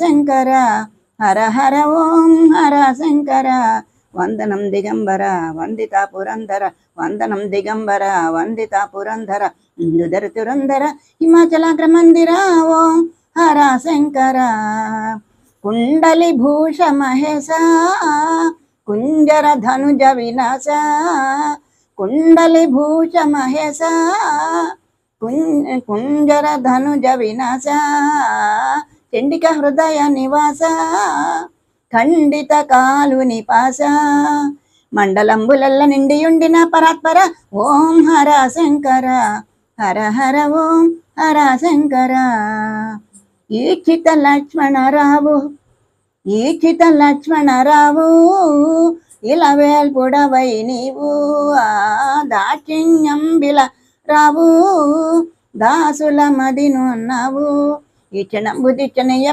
శంకర హర హర ఓం హర శంకర. వందనం దిగంబర వందిత పురంధర, వందనం దిగంబర వందిత పురంధర, ఇందుధర తురంధర హిమాచలాగ్ర మందిర ఓం హర శంకర. కుండలి భూష మహేశ కుంజర ధనుజ వినాశ, కుండలి భూష మహేశ కుంజర ధనుజ వినాశ, చండిక హృదయ నివాస ఖండిత కాలు నిపాస, మండలంబులల్ల నిండియుండిన పరాత్పర ఓం హర శంకర హర హర ఓం హర శంకర. ఈక్షిత లక్ష్మణరావు ఈక్షిత లక్ష్మణరావు ఇలవేల్పుడవై నీవు, దాక్షిణ్యం బిల రావు దాసుల మదినున్నావు, ఈ క్షణం బుద్ధి క్షణయ్య